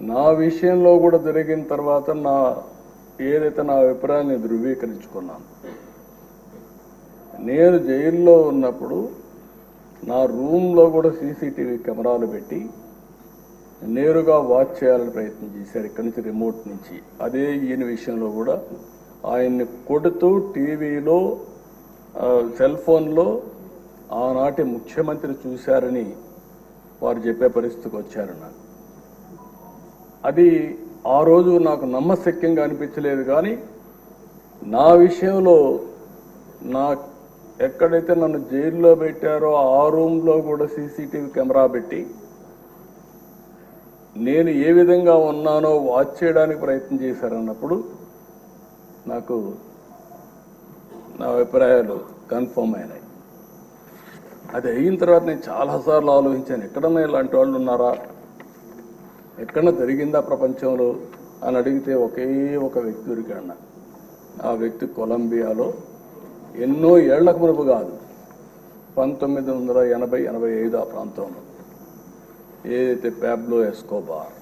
నా విషయంలో కూడా జరిగిన తర్వాత ఏదైతే నా అభిప్రాయాన్ని ధృవీకరించుకున్నాను. నేను జైల్లో ఉన్నప్పుడు నా రూమ్లో కూడా సీసీటీవీ కెమెరాలు పెట్టి నేరుగా వాచ్ చేయాలని ప్రయత్నం చేశారు ఇక్కడి నుంచి, రిమోట్ నుంచి. అదే ఈయన విషయంలో కూడా ఆయన్ని కొడుతూ టీవీలో సెల్ ఫోన్లో ఆనాటి ముఖ్యమంత్రి చూశారని వారు చెప్పే పరిస్థితికి వచ్చారు. నాకు అది ఆ రోజు నాకు నమ్మశక్యంగా అనిపించలేదు. కానీ నా విషయంలో ఎక్కడైతే నన్ను జైల్లో పెట్టారో ఆ రూమ్లో కూడా సీసీటీవీ కెమెరా పెట్టి నేను ఏ విధంగా ఉన్నానో వాచ్ చేయడానికి ప్రయత్నం చేశారన్నప్పుడు నాకు నా అభిప్రాయాలు కన్ఫర్మ్ అయినాయి. అది అయిన తర్వాత నేను చాలాసార్లు ఆలోచించాను, ఎక్కడన్నా ఇలాంటి వాళ్ళు ఉన్నారా, ఎక్కడన్నా జరిగిందా ప్రపంచంలో అని అడిగితే ఒకే ఒక వ్యక్తి దొరికాడు. ఆ వ్యక్తి కొలంబియాలో ఎన్నో ఏళ్లకు మునుపు కాదు, 1980-85 ఆ ప్రాంతంలో ఏదైతే పాబ్లో ఎస్కోబార్,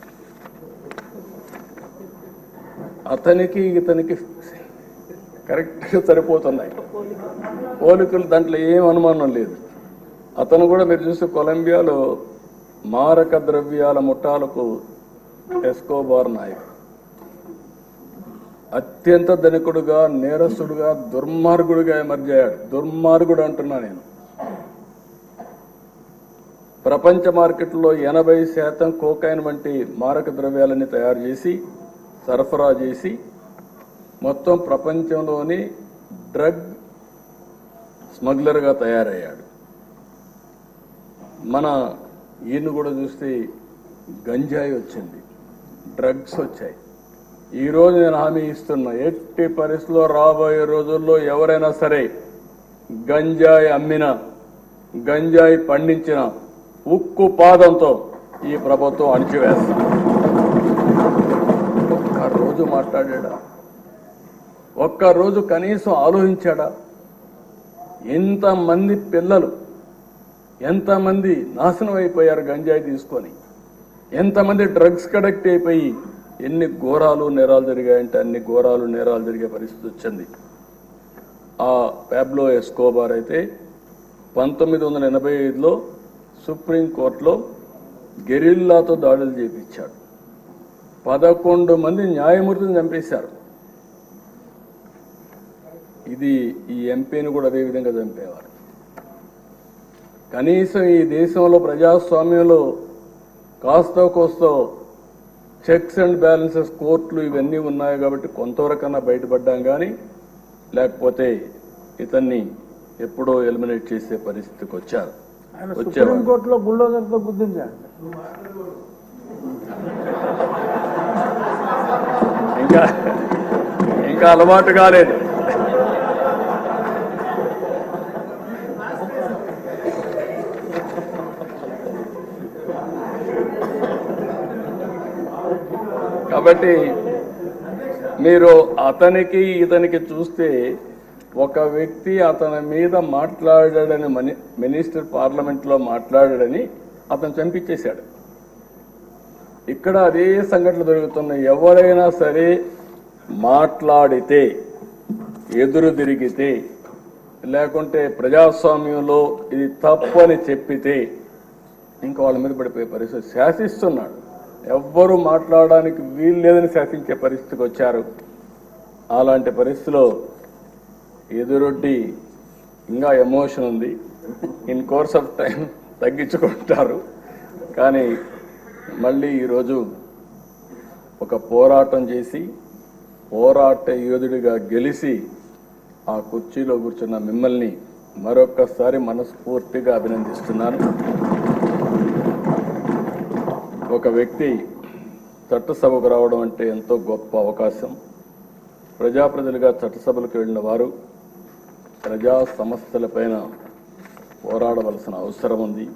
అతనికి ఇతనికి కరెక్ట్గా సరిపోతున్నాయి పోలికలు, దాంట్లో ఏం అనుమానం లేదు. అతను కూడా మీరు చూస్తే కొలంబియాలో మారక ద్రవ్యాల ముఠాలకు ఎస్కోబార్ నాయకుడు. అత్యంత ధనికుడుగా, నేరస్తుడుగా, దుర్మార్గుడుగా ఎమర్జ్ అయ్యాడు. దుర్మార్గుడు అంటున్నా నేను. ప్రపంచ మార్కెట్లో 80% కోకైన్ వంటి మారక ద్రవ్యాలని తయారు చేసి సరఫరా చేసి మొత్తం ప్రపంచంలోని డ్రగ్ స్మగ్లర్గా తయారయ్యాడు. మన ఈయన కూడా చూస్తే గంజాయి వచ్చింది, డ్రగ్స్ వచ్చాయి. ఈరోజు నేను హామీ ఇస్తున్నా, ఎట్టి పరిస్థితుల్లో రాబోయే రోజుల్లో ఎవరైనా సరే గంజాయి అమ్మినా, గంజాయి పండించిన ఉక్కు పాదంతో ఈ ప్రభుత్వం అణిచివేస్తాం. ఒక్కరోజు మాట్లాడా? ఒక్కరోజు కనీసం ఆలోచించాడా? ఎంతమంది పిల్లలు, ఎంతమంది నాశనం అయిపోయారు గంజాయి తీసుకొని, ఎంతమంది డ్రగ్స్ కడెక్ట్ అయిపోయి ఎన్ని ఘోరాలు నేరాలు జరిగాయంటే అన్ని ఘోరాలు నేరాలు జరిగే పరిస్థితి వచ్చింది. ఆ పాబ్లో ఎస్కోబార్ అయితే 1985లో సుప్రీంకోర్టులో గెరిల్లాతో దాడులు చేపించాడు. 11 మంది న్యాయమూర్తిని చంపేశారు. ఈ ఎంపీని కూడా అదే విధంగా చంపేవారు. కనీసం ఈ దేశంలో ప్రజాస్వామ్యంలో కాస్తో కోస్తో చెక్స్ అండ్ బ్యాలెన్సెస్, కోర్టులు ఇవన్నీ ఉన్నాయి కాబట్టి కొంతవరకన్నా బయటపడ్డాం. కానీ లేకపోతే ఇతన్ని ఎప్పుడో ఎలిమినేట్ చేసే పరిస్థితికి వచ్చారు. సుప్రీంకోర్టులో బుల్డోజర్తో గుర్తించారు. ఇంకా అలవాటు కాలేదు. కాబట్టి మీరు అతనికి ఇతనికి చూస్తే ఒక వ్యక్తి అతని మీద మాట్లాడాడని, మినిస్టర్ పార్లమెంట్లో మాట్లాడాడని అతను చంపించేశాడు. ఇక్కడ అదే సంఘటనలు జరుగుతున్నాయి. ఎవరైనా సరే మాట్లాడితే, ఎదురు తిరిగితే, లేకుంటే ప్రజాస్వామ్యంలో ఇది తప్పని చెప్పితే ఇంకా వాళ్ళ మీద పడిపోయే పరిస్థితి. శాసిస్తున్నాడు, ఎవ్వరూ మాట్లాడడానికి వీలు లేదని శాసించే పరిస్థితికి వచ్చారు. అలాంటి పరిస్థితిలో ఎదురొడ్డి ఇంకా ఎమోషన్ ఉంది, ఇన్ కోర్స్ ఆఫ్ టైం తగ్గించుకుంటారు. కానీ మళ్ళీ ఈరోజు ఒక పోరాటం చేసి పోరాట యోధుడిగా గెలిచి ఆ కుర్చీలో కూర్చున్న మిమ్మల్ని మరొక్కసారి మనస్ఫూర్తిగా అభినందిస్తున్నాను. ఒక వ్యక్తి చట్టసభకు రావడం అంటే ఎంతో గొప్ప అవకాశం. ప్రజాప్రతినిధులుగా చట్టసభలకు వెళ్ళిన వారు ప్రజా సమస్యలపైన పోరాడవలసిన అవసరం ఉంది.